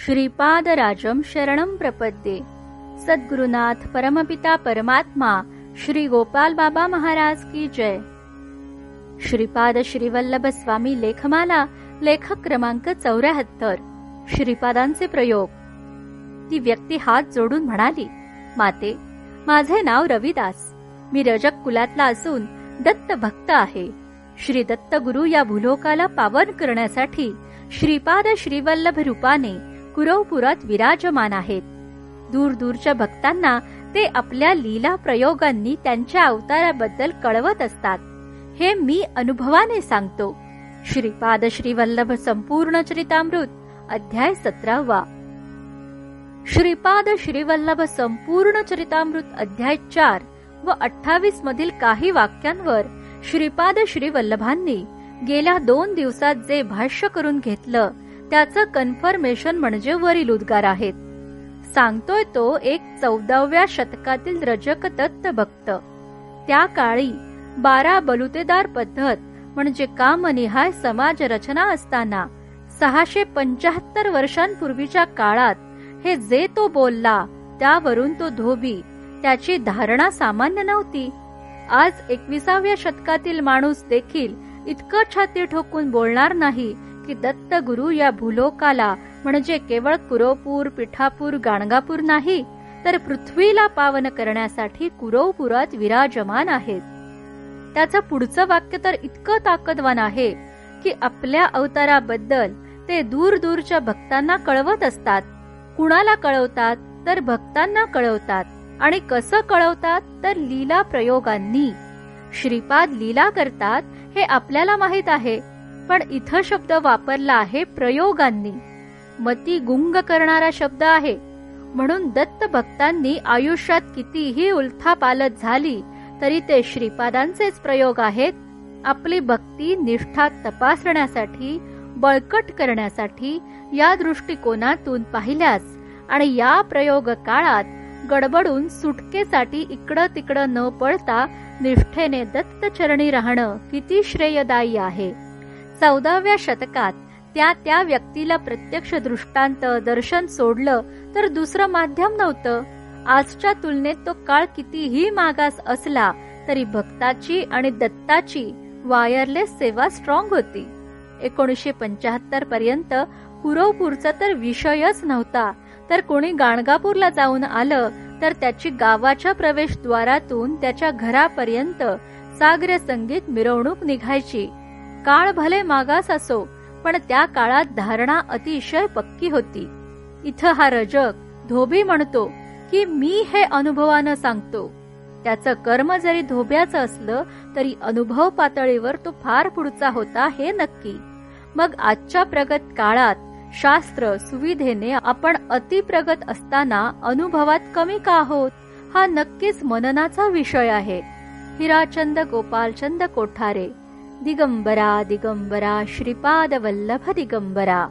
श्रीपादराजं शरणं प्रपद्ये। सद्गुरुनाथ परमपिता परमात्मा श्री गोपाल बाबा महाराज की जय। श्रीपाद श्रीवल्लभ स्वामी लेखमाला लेखक क्रमांक 74। श्रीपादांचे प्रयोग। ती व्यक्ती हात जोडून म्हणाली, माते, माझे नाव रविदास, मी रजक कुलातला असून दत्त भक्त आहे। श्री दत्त गुरु या भूलोकाला पावन करण्यासाठी श्रीपाद श्रीवल्लभ रूपाने कुरवपुरात विराजमान आहेत। दूरदूरच्या भक्तांना ते आपल्या लीला प्रयोगांनी त्यांच्या अवताराबद्दल कळवत असतात, हे मी अनुभवाने सांगतो। श्रीपाद श्रीवल्लभ संपूर्ण चरितामृत अध्याय 17। श्रीपाद श्रीवल्लभ संपूर्ण चरितामृत अध्याय 4 व 28 मधील काही वाक्यांवर श्रीपाद श्रीवल्लभांनी गेल्या 2 दिवसात जे भाष्य करून घेतलं त्याचं कन्फर्मेशन म्हणजे वरील उद्गार आहेत। सांगतोय तो एक 14व्या शतकातील रजक दत्त भक्त। त्या काळी 12 बलुतेदार पद्धत म्हणजे कामनिहाय समाज रचना असताना 675 वर्षांपूर्वीच्या काळात हे जे तो बोलला त्यावरून तो धोबी, त्याची धारणा सामान्य नव्हती। आज 21व्या शतकातील माणूस देखील इतकं छाती ठोकून बोलणार नाही की दत्त गुरु या भूलोकाला म्हणजे केवळ कुरवपूर, पिठापूर, गाणगापूर नाही तर पृथ्वीला पावन करण्यासाठी कुरवपुरात विराजमान आहेत। त्याचं पुढचं वाक्य तर इतकं ताकदवान आहे की आपल्या अवताराबद्दल ते दूरदूरच्या भक्तांना कळवत असतात। कुणाला कळवतात तर भक्तांना कळवतात। आणि कसं कळवतात तर लीला प्रयोगांनी। श्रीपाद लीला करतात हे आपल्याला माहित आहे, पण इथं शब्द वापरला आहे प्रयोगांनी। मती गुंग करणारा शब्द आहे। म्हणून दत्त भक्तांनी आयुष्यात कितीही उलथापालथ झाली तरी ते श्रीपादांचेच प्रयोग आहेत। आपली भक्ती निष्ठा तपासण्यासाठी, बळकट करण्यासाठी या दृष्टिकोनातून पाहिल्यास आणि या प्रयोग काळात गडबडून सुटकेसाठी इकडं तिकडं न पळता निष्ठेने दत्तचरणी राहणं किती श्रेयदायी आहे। 14व्या शतकात त्या व्यक्तीला प्रत्यक्ष दृष्टांत दर्शन सोडलं तर दुसरं माध्यम नव्हतं। आजच्या तुलनेत तो काळ कितीही मागास असला तरी भक्ताची आणि दत्ताची वायरलेस सेवा स्ट्रॉंग होती। 1975 पर्यंत कुरवपूरचा तर विषयच नव्हता, तर कोणी गाणगापूरला जाऊन आलं तर त्याची गावाच्या प्रवेशद्वारातून त्याच्या घरापर्यंत साग्र संगीत मिरवणूक निघायची। काळ भले मागास असो, पण त्या काळात धारणा अतिशय पक्की होती। इथं हा रजक धोबी म्हणतो की मी हे अनुभवानं सांगतो। त्याचं कर्म जरी धोब्याचं असलं तरी अनुभव पातळीवर तो फार पुढचा होता हे नक्की। मग आजच्या प्रगत काळात शास्त्र सुविधेने आपण अतिप्रगत असताना अनुभवात कमी का आहोत, हा नक्कीच मननाचा विषय आहे। हिराचंद गोपालचंद कोठारे। दिगंबरा दिगंबरा श्रीपाद वल्लभ दिगंबरा।